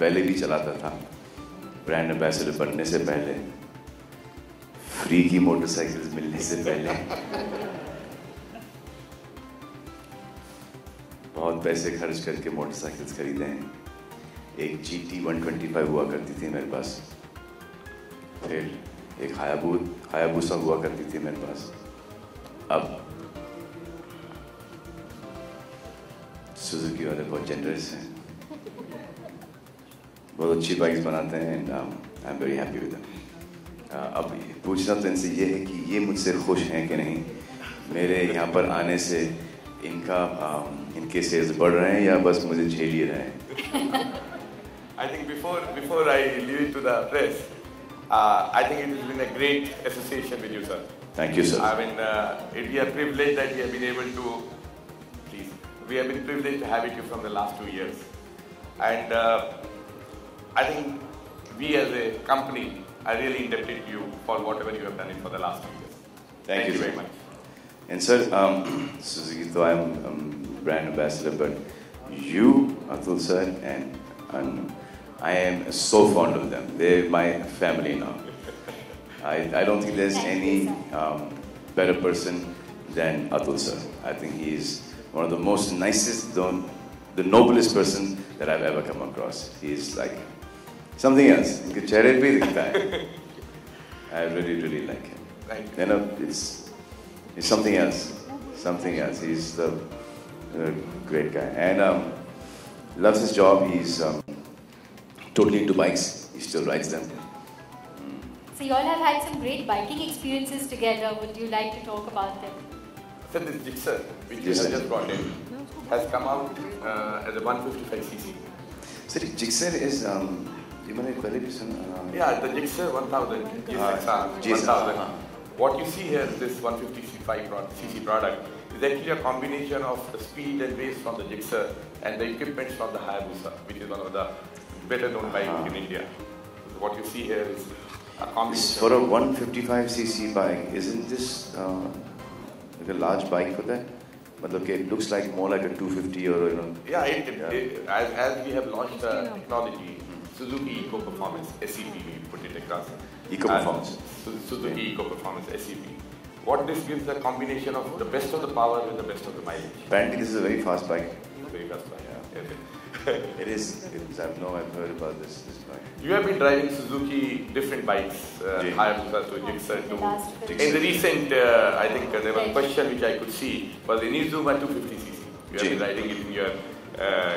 पहले भी चलाता था, ब्रांड एम्बेसडर बनने से पहले, फ्री की मोटरसाइकिल्स मिलने से पहले, बहुत पैसे खर्च करके मोटरसाइकिल्स खरीदे हैं। एक GT 125 हुआ करती थी मेरे पास, फिर एक हायाबुसा हुआ करती थी मेरे पास, अब सुजुकी वाले बहुत जेनरस हैं, बहुत अच्छी बाइक्स बनाते हैं and I am very happy with them. अब पूछना तो इनसे ये है कि ये मुझसे खुश हैं कि नहीं, मेरे यहाँ पर आने से इनके सेल्स बढ़ रहे हैं या बस मुझे झेल ही रहे हैं? I think before I leave it to the press, I think it has been a great association with you, sir. Thank you, sir. I mean, we are privileged that we have been able to, please, we have been privileged to have with you from the last 2 years. And I think we as a company are really indebted to you for whatever you have done for the last 2 years. Thank you very much. And sir, Suzuki, though I'm brand ambassador, but you, Atul sir, and I am so fond of them. They're my family now. I don't think there's any better person than Atul sir. I think he is one of the most nicest, the noblest person that I've ever come across. He is like something else. Inke chehre pe dikhta hai. I really like him. Thank you. You know, it's something else. Something else. He's the great guy and loves his job. He's totally into bikes. He still rides them. So you all have had some great biking experiences together. Would you like to talk about them? So this Gixxer, which you have just brought in, has come out as a 155cc. Sir, Gixxer is you mean पहले भी सुना? Yeah, the Gixxer 1000, GSXR 1000. What you see here, this 155cc product, is actually a combination of the speed and race from the Gixxer and the equipment from the Hayabusa, which is one of the better known bikes in India. So what you see here is a combination. For a 155cc bike, isn't this like a large bike for that? But okay, it looks like more like a 250 or you know. Yeah, as we have launched the technology, Suzuki Eco Performance SEP, we put it across. Eco Performance. Suzuki Eco Performance SEP. What this gives a combination of the best of the power with the best of the mileage. Apparently, this is a very fast bike. Very fast bike. Yeah. It is. I've heard about this bike. You have been driving Suzuki different bikes, Hayabusa to Gixxer to. In the recent, I think there was a question which I could see was the Inizuma 250cc. You have been riding it in your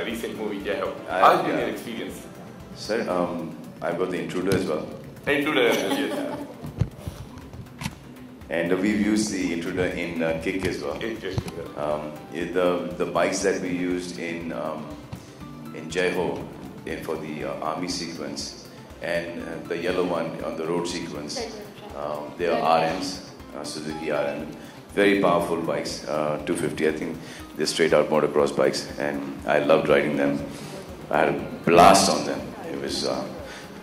recent movie, Jeho. How has been your experience? Sir, I've got the Intruder as well. Intruder, yes. And we've used the Intruder in Kick as well. The bikes that we used in Jeho for the army sequence and the yellow one on the road sequence, they are RMs, Suzuki RM. Very powerful bikes, 250. I think they're straight out motocross bikes, and I loved riding them. I had a blast on them. It was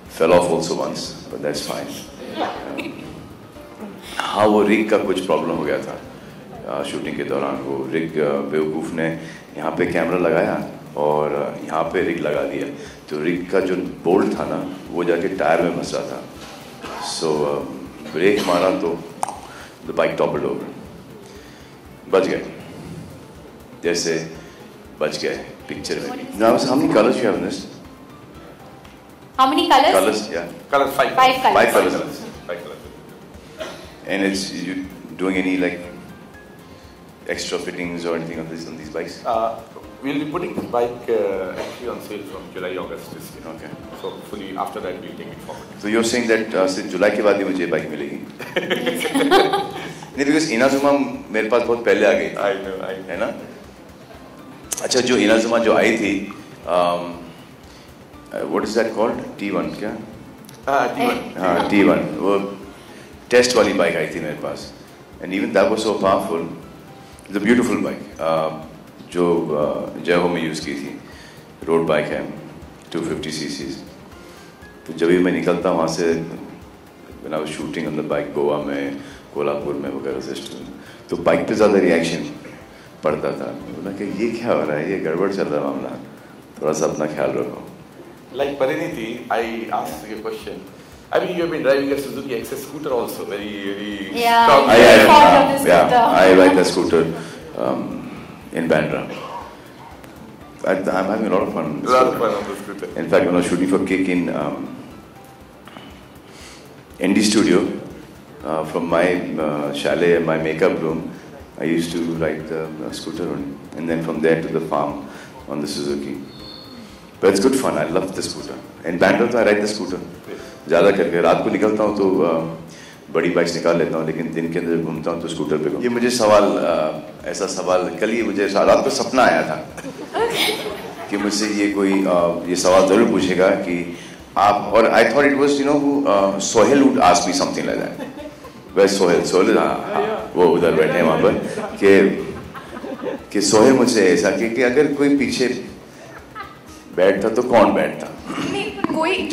fell off also once, but that's fine. हाँ, वो rig का कुछ problem हो गया था shooting के दौरान। वो रिग बेवकूफ़ ने यहाँ पे कैमरा लगाया और यहाँ पे रिग लगा दिया, तो रिग का जो बोल्ट था ना वो जाके टायर में फंस रहा था। सो ब्रेक मारा तो द बाइक टॉपल्ड ओवर। बच गए, जैसे बच गए पिक्चर में। Now, how many colors you have in this? How many colors? Colors, yeah. Colors, 5. 5 colors. 5 colors. 5 colors. And it's you doing any like extra fittings or anything on these bikes? We'll be putting this bike actually on sale from July, August this year. Okay. So fully after that we'll take it forward. So you're saying that सिर्फ जुलाई के बाद ही मुझे bike मिलेगी? नहीं, because Inazuma मेरे पास बहुत पहले आ गई थी। I know. है ना? अच्छा, जो इनाजुमा जो आई थी, what is that called? T1 क्या? T1. हाँ, T1 वो टेस्ट वाली बाइक आई थी मेरे पास, and even that was so powerful. It's a beautiful bike जो जयहो में यूज़ की थी, रोड बाइक है 250cc। तो जब भी मैं निकलता वहाँ से, when I was shooting on the bike Goa में, कोल्हापुर में वगैरह से, तो बाइक पे ज़्यादा रिएक्शन पड़ता था। बोला कि ये क्या हो रहा है, ये गड़बड़ चल रहा है मामला, थोड़ा सा अपना ख्याल रखो। Like Parineeti, I asked you a question. I mean, you have been driving a Suzuki XS scooter also, very strong. I ride the scooter in Bandra. I'm having a lot of fun on the scooter. In fact, when I was shooting for Kick in Indie Studio, from my chalet and my makeup room, I used to ride the scooter and then from there to the farm on the Suzuki. But it's good fun. I love the scooter. In Bandra, I ride the scooter. ज़्यादा करके रात को निकलता हूँ तो बड़ी bikes निकाल लेता हूँ, लेकिन दिन के अंदर घूमता हूँ तो स्कूटर पे घूमता हूँ। ये मुझे ऐसा सवाल कल ही मुझे रात को सपना आया था कि मुझसे ये कोई ये सवाल जरूर पूछेगा कि आप, और I thought it was Sohail would ask me something like that. Where's Sohail? Sohail वो उधर बैठे हैं वहाँ पर कि सोहेल मुझसे ऐसा कि अगर कोई पीछे बैठता तो कौन बैठता? कोई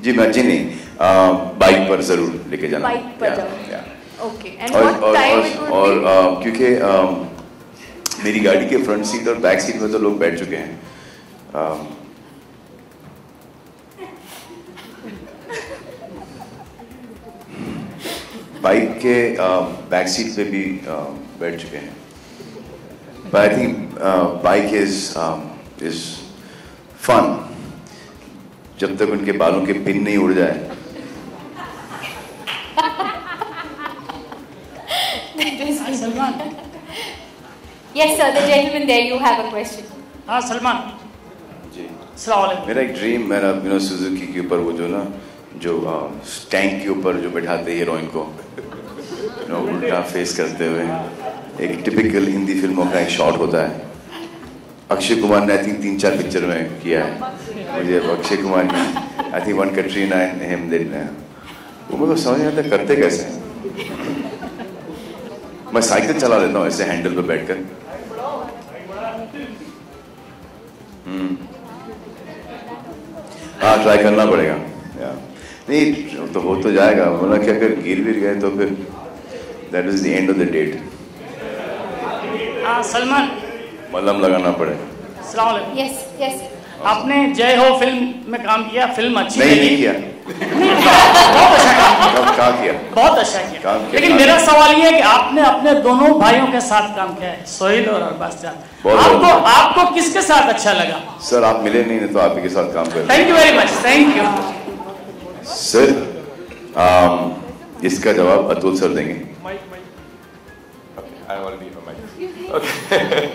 जी मैं नहीं बाइक पर जरूर लेके जाना। बाइक पर जाओ। Okay. And what time it would be? क्योंकि मेरी गाड़ी के फ्रंट सीट और बैक सीट में तो लोग बैठ चुके हैं। बाइक के बैक सीट पे भी बैठ चुके हैं। But I think bike is fun जब तक उनके बालों के पिन नहीं उड़ जाए। Salman. Yes sir, the gentleman there, you have a question. हाँ सलमान जी। अस्सलाम वालेकुम। मेरा एक ड्रीम, मेरा सुजुकी के ऊपर वो जो टैंक के ऊपर जो बैठाते हीरोइन को उल्टा फेस करते हुए, एक टिपिकल हिंदी फिल्मों का एक शॉट होता है। अक्षय कुमार ने आई थिंक 3-4 पिक्चर में किया है। मुझे अक्षय कुमार की I think one Katrina and him did, वो मुझे समझ नहीं आता करते कैसे। मैं साइकिल चला लेता हूँ ऐसे हैंडल पे बैठकर। हाँ ट्राई करना पड़ेगा। नहीं तो हो तो जाएगा, बोला कि अगर गिर भी गए तो फिर that is the end of the date. हाँ सलमान मलहम लगाना पड़ेगा। अस्सलाम वालेकुम। Yes, yes. आपने जय हो फिल्म में काम किया, फिल्म अच्छी नहीं किया। बहुत अच्छा काम किया। कहाँ किया? बहुत अच्छा किया। लेकिन मेरा सवाल ये है कि आपने अपने दोनों भाइयों के साथ काम किया है, सोहेल और अरबाज जान। आपको किसके साथ अच्छा लगा? सर आप मिले नहीं तो आप ही के साथ काम कर। Thank you very much. Thank you sir. इसका जवाब अतुल सर देंगे। I already have a mic. Okay.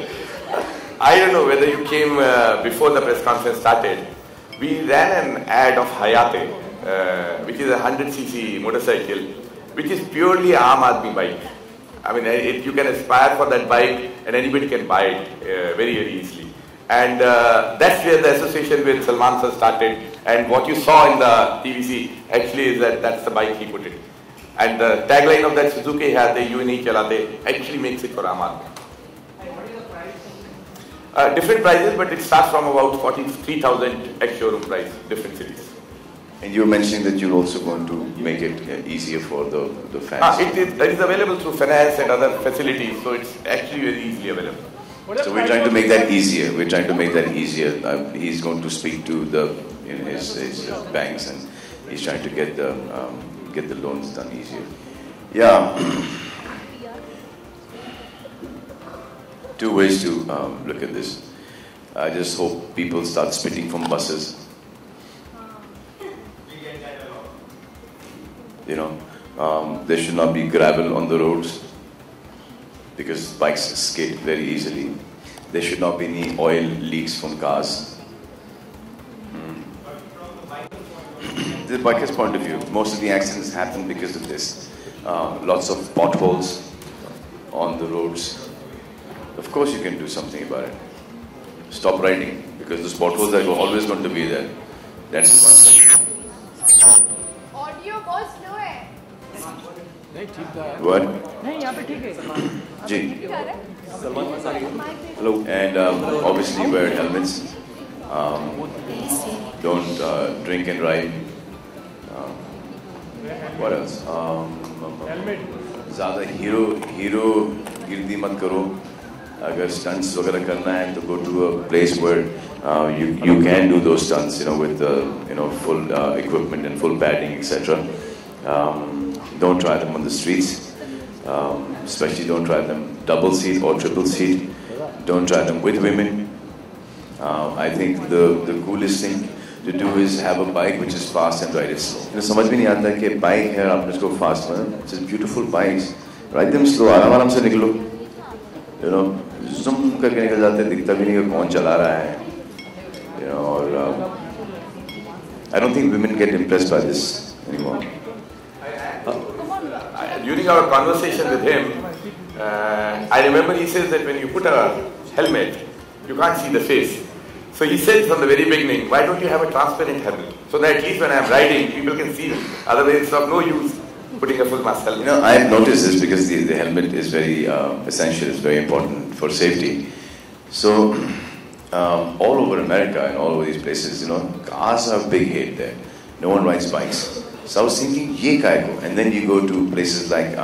I don't know whether you came before the press conference started. We ran an ad of Hayate, which is a 100cc motorcycle, which is purely a Aam Aadmi bike. I mean, you can aspire for that bike and anybody can buy it very, very easily. And that's where the association with Salman sir started. And what you saw in the TVC actually is that's the bike he put it. And the tagline of that Suzuki hai the you nahi chalate actually makes it for Aam Aadmi. Different prices, but it starts from about 43,000 at showroom price, different cities. And you were mentioning that you're also going to make it easier for the fans. It is available through finance and other facilities, so it's actually very easily available. So we're trying to make that easier. We're trying to make that easier. He's going to speak to his banks, and he's trying to get the loans done easier. Yeah. Two ways to look at this. I just hope people start spitting from buses. There should not be gravel on the roads because bikes skid very easily. There should not be any oil leaks from cars. The biker's point of view, most of the accidents happen because of this. Lots of potholes on the roads. Of course you can do something about it. Stop riding because those potholes are always going to be there. That's audio बहुत slow है। नहीं ठीक था। what? नहीं यहाँ पे ठीक है। जी. Hello. And obviously wear helmets. Don't drink and ride. What else? ज़्यादा हीरो गिरदी मत करो अगर stunts वगैरह करना है तो go to a place where you can do those stunts, with full equipment and full padding, etc. Don't try them on the streets, especially don't try them double seat or triple seat. Don't try them with women. I think the coolest thing to do is have a bike which is fast and ride it slow. समझ भी नहीं आता कि bike है आपने इसको fast में. It's a beautiful bikes. Ride them slow. आराम से निकलो. Zoom करके निकल जाते हैं, दिखता भी नहीं कि कौन चला रहा है. और I don't think women get impressed by this anymore. During our conversation with him, I remember he says that when you put a helmet, you can't see the face. So he said from the very beginning, why don't you have a transparent helmet? So that at least when I'm riding, people can see me. Otherwise, it's of no use putting a full mask helmet. I've noticed this because the helmet is very essential, it's very important for safety. So, all over America and all over these places, cars are a big hit there. No one rides bikes. So I was thinking, ye kai ko? And then you go to places like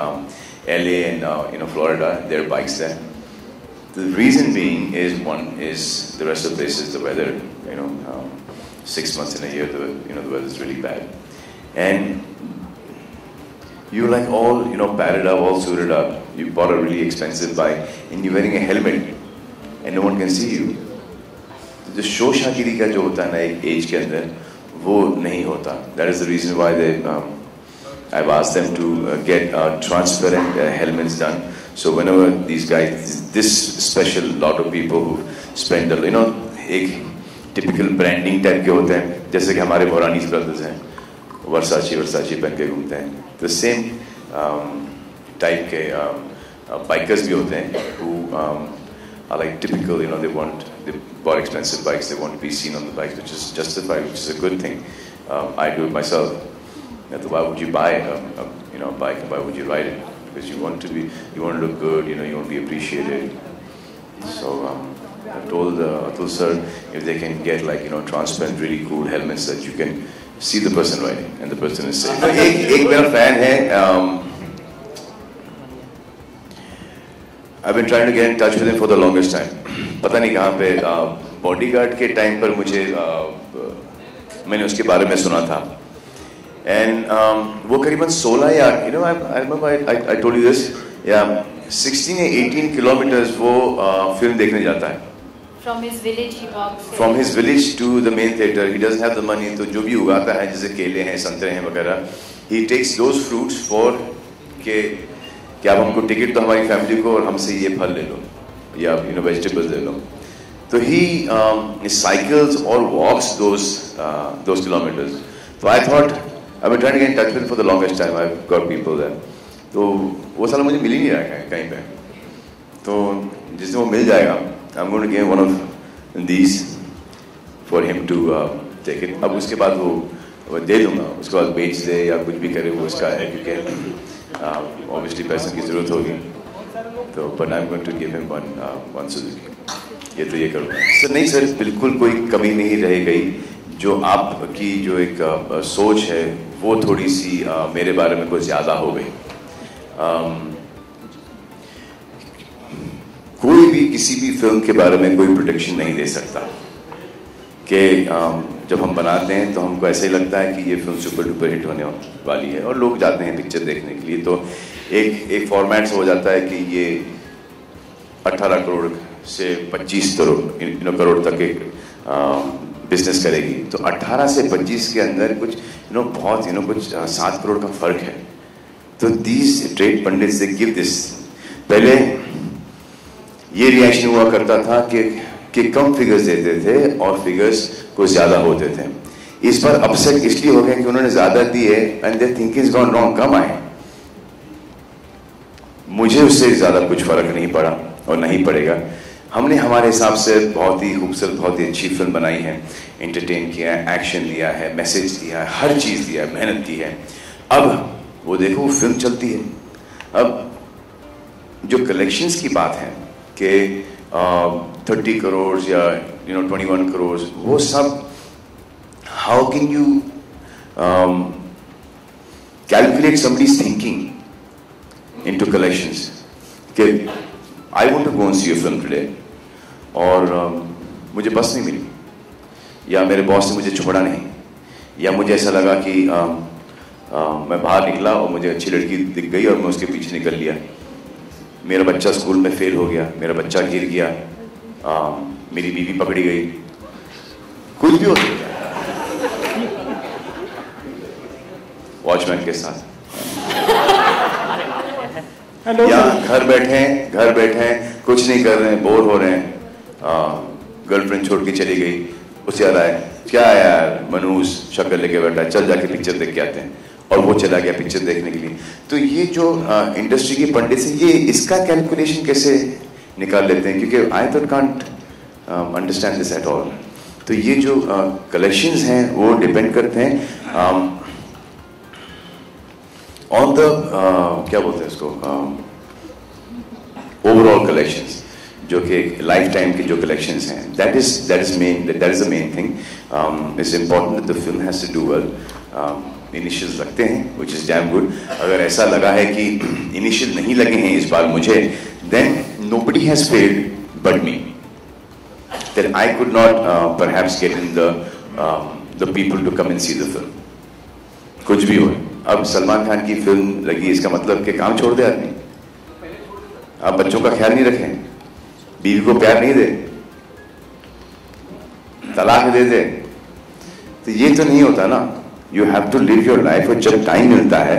LA and Florida, there are bikes there. The reason being is, one is the rest of the places, the weather, 6 months in a year, the weather is really bad. And you're like all, padded up, all suited up. You bought a really expensive bike and you're wearing a helmet and no one can see you. The शोशागिरी का जो होता है ना एक as के अंदर वो नहीं होता. That is the reason why I've asked them to get transparent helmets done. So whenever these guys, this special lot of people who spend, एक typical branding type के होते हैं, जैसे कि हमारे मोरानीस brothers हैं, वर्साची पहन के घूमते हैं. The same type के bikers भी होते हैं who are like typical, they bought expensive bikes, they want to be seen on the bikes, which is justified, which is a good thing. I do it myself. Why would you buy a bike and why would you ride it? Because you want to look good, you want to be appreciated. So I've told Atul sir if they can get transparent, really cool helmets that you can see the person riding and the person is safe. एक मेरा fan है. I've been trying to get in touch with him for the longest time. पता नहीं कहाँ पे bodyguard के time पर मुझे मैंने उसके बारे में सुना था. And वो करीबन 16 या I remember I told you this, 16 या 18 kilometers वो फिल्म देखने जाता है. From his village he walks. From his village to the main theater. He doesn't have the money, तो जो भी उगाता है जैसे केले हैं, संतरे हैं वगैरह, he takes those fruits for कि आप हमको टिकट तो हमारी फैमिली को और हमसे ये फल ले लो या vegetables ले लो. So he cycles or walks those kilometers. So I thought I've been trying to get in touch with him for the longest time. I've got people there. तो वो साला मुझे मिल ही नहीं रहा है कहीं पे. तो जिससे वो मिल जाएगा, I'm going to give one of these for him to take it. अब उसके बाद वो दे दूँगा. उसके बाद बेच दे या कुछ भी करे वो उसका है क्योंकि obviously पैसे की ज़रूरत होगी. तो but I'm going to give him one Suzuki. ये तो ये करूँगा. सर नहीं सर, बिल्कुल कोई कमी नहीं रह गई. जो आपकी जो एक सोच है वो थोड़ी सी मेरे बारे में कुछ ज़्यादा हो गई. कोई भी किसी भी फिल्म के बारे में कोई प्रोटेक्शन नहीं दे सकता कि जब हम बनाते हैं तो हमको ऐसे ही लगता है कि ये फिल्म सुपर डुपर हिट होने वाली है और लोग जाते हैं पिक्चर देखने के लिए. तो एक फॉर्मेट से हो जाता है कि ये 18 करोड़ से 25 करोड़ तक एक बिजनेस करेगी. तो 18 से 25 के अंदर कुछ बहुत कुछ 7 करोड़ का फर्क है. तो these trade pandits they give this. पहले ये रिएक्शन हुआ करता था कि कम फिगर्स देते थे और फिगर्स कुछ ज्यादा होते थे. इस बार अपसेट इसलिए हो गया कि उन्होंने ज्यादा दिए and there thinking is gone wrong. कम आए. मुझे उससे ज्यादा कुछ फर्क नहीं पड़ा और नहीं पड़ेगा. हमने हमारे हिसाब से बहुत ही खूबसूरत, बहुत ही अच्छी फिल्म बनाई है. एंटरटेन किया है, एक्शन दिया है, मैसेज दिया है, हर चीज़ दिया है, मेहनत की है. अब वो देखो वो फिल्म चलती है. अब जो कलेक्शंस की बात है कि 30 करोड़ या 21 करोड़, वो सब how can you calculate somebody's thinking into collections. कि I want to go and see a film today और मुझे बस नहीं मिली, या मेरे बॉस ने मुझे छोड़ा नहीं, या मुझे ऐसा लगा कि मैं बाहर निकला और मुझे अच्छी लड़की दिख गई और मैं उसके पीछे निकल लिया, मेरा बच्चा स्कूल में फेल हो गया, मेरा बच्चा गिर गया, मेरी बीवी पकड़ी गई, कुछ भी हो सकता है वॉचमैन के साथ, या घर बैठे कुछ नहीं कर रहे हैं, बोर हो रहे हैं, गर्लफ्रेंड छोड़ के चली गई, उसे याद आया क्या यार मनूस शक्ल लेके बैठा है, चल जाके पिक्चर देख के आते हैं, और वो चला गया पिक्चर देखने के लिए। तो ये जो इंडस्ट्री के पंडित हैं, ये इसका कैलकुलेशन कैसे निकाल लेते हैं, क्योंकि आई तो can't understand this at all. तो ये जो कलेक्शंस हैं वो डिपेंड करते हैं ऑन द क्या बोलते हैं इसको, ओवरऑल कलेक्शंस, जो कि लाइफ टाइम के जो कलेक्शंस हैं, that is the main thing. It's important that the film has to do well. Initials लगते हैं विच इज डैम गुड। अगर ऐसा लगा है कि इनिशियल नहीं लगे हैं इस बार मुझे, then nobody has failed but me, then I could not perhaps get in the people to come and see the film. कुछ भी हो, अब सलमान खान की फिल्म लगी इसका मतलब कि काम छोड़ दे आदमी, आप बच्चों का ख्याल नहीं रखें, बीवी को प्यार नहीं दे, तलाक दे दे, तो ये तो नहीं होता ना। You have to live your life, और जब टाइम मिलता है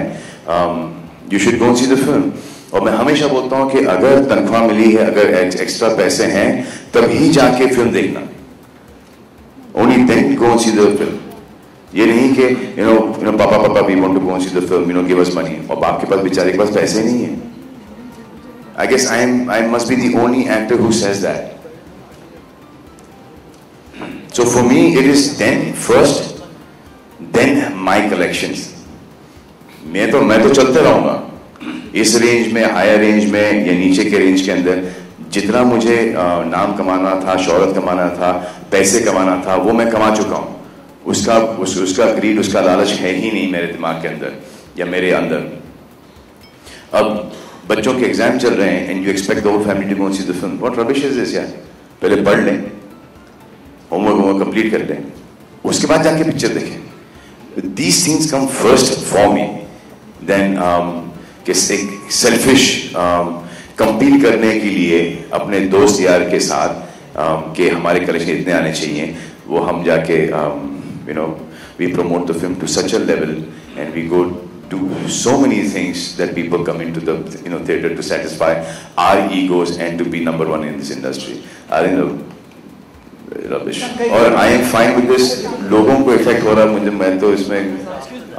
you should go and see the film। और मैं हमेशा बोलता हूं कि अगर तनख्वाह मिली है, अगर एक्स्ट्रा पैसे हैं, तभी जाके फिल्म देखना, only then go and see the film. ये नहीं कि यू नो पापा we want to go and see the film, give us money, और बाप के पास बेचारे के पास पैसे नहीं है। I guess I must be the only actor who says that. So for me it is then first, then my collections. मैं तो चलते रहूंगा इस रेंज में, हायर रेंज में, या नीचे के रेंज के अंदर, जितना मुझे नाम कमाना था, शोहरत कमाना था, पैसे कमाना था, वो मैं कमा चुका हूँ। उसका ग्रीड, उसका लालच है ही नहीं मेरे दिमाग के अंदर या मेरे अंदर। अब बच्चों के एग्जाम चल रहे हैं and you expect the whole family to go see the film, what rubbish is this यार। पहले पढ़ लें, होमवर्क कंप्लीट कर लें, उसके बाद जाके पिक्चर देखें। These things come first for me, then कि एक सेल्फिश कंपीट करने के लिए अपने दोस्त यार के साथ कि हमारे कलेक्शन इतने आने चाहिए, वो हम जाके you know we promote the film to such a level and we go do so many things that people come into the theater to satisfy our egos and to be number one in this industry. I think rubbish. और I am fine with this. लोगों को effect हो रहा है, मुझे, मैं तो इसमें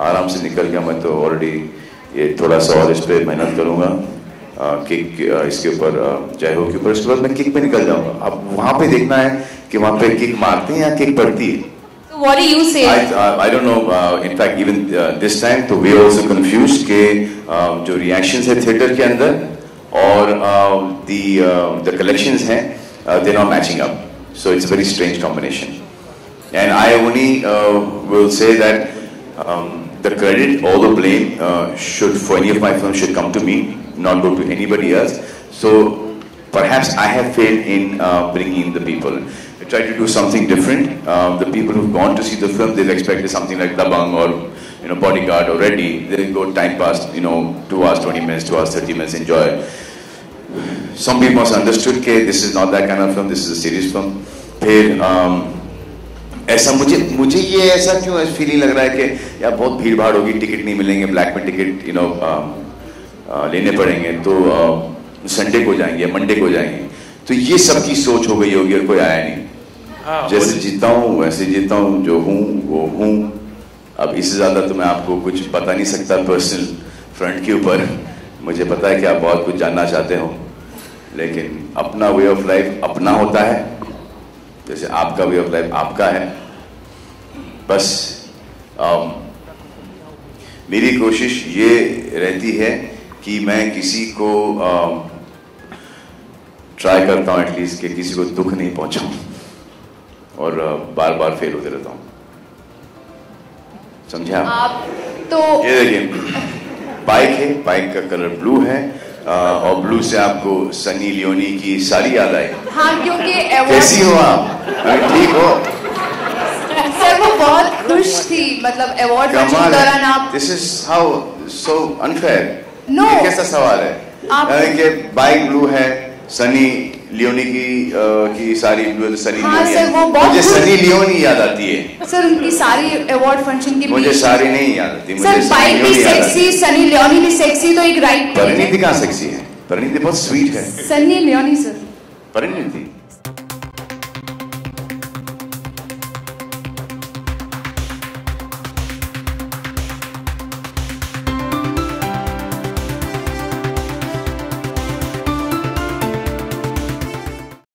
आराम से निकल गया। मैं तो ऑलरेडी ये थोड़ा सा और इस पर मेहनत करूंगा, किक इसके ऊपर, जय हो के ऊपर, इसके बाद मैं किक पे निकल जाऊंगा। अब वहां पे देखना है कि वहां पे किक मारते हैं या किक पड़ती है। So what do you say? I don't know. In fact, even this time, तो we are also confused कि जो reactions है theater के अंदर और the collections हैं, they're not matching up. So it's a very strange combination. And I only will say that the credit, all the blame should, for any of my films, should come to me, not go to anybody else. So perhaps I have failed in bringing in the people. I try to do something different. The people who've gone to see the film, they've expected something like Dabang or Bodyguard or Reddy. They go time pass, 2 hours 20 minutes, 2 hours 30 minutes, enjoy. Some people must understood that this is not that kind of film. This is a serious film. फिर ऐसा मुझे ये ऐसा क्यों feeling लग रहा है कि यार बहुत भीड़ भाड़ होगी, टिकट नहीं मिलेंगे, ब्लैक में टिकट लेने पड़ेंगे, तो संडे को जाएंगे या मंडे को जाएंगे। तो ये सबकी सोच हो गई होगी और कोई आया नहीं। जैसे जीता हूँ वैसे जीता हूँ, जो हूँ वो हूँ। अब इससे ज्यादा तो मैं आपको कुछ बता नहीं सकता पर्सनल फ्रंट के ऊपर। मुझे पता है कि आप बहुत कुछ जानना चाहते हो, लेकिन अपना वे ऑफ लाइफ अपना होता है, जैसे आपका वे ऑफ लाइफ आपका है। बस मेरी कोशिश ये रहती है कि मैं किसी को ट्राई करता हूँ एटलीस्ट कि किसी को दुख नहीं पहुंचाऊं, और बार बार फेल होते रहता हूँ। समझे आप? तो ये देखिए बाइक है, बाइक का कलर ब्लू है, और ब्लू से आपको सनी लियोनी की साड़ी याद आई। हाँ, क्योंकि कैसी हो आप? ठीक हो? सर वो बहुत खुश थी, मतलब अवार्ड फंक्शन के दौरान आप। This is how so unfair. No. ये कैसा सवाल है? कि बाइक ब्लू है, सनी लियोनी की साड़ी ब्लू है तो सनी लियोनी सर, वो बहुत मुझे सनी लियोनी याद आती है। सर उनकी सारी अवार्ड फंक्शन की मुझे सारी नहीं याद आती। सर बाइक भी सेक्सी, सनी लियोनी भी सेक्सी, तो एक राइट। परिणीति कहाँ सेक्सी है? परिणीति बहुत स्वीट है। Sunny Leone sir. परिणीति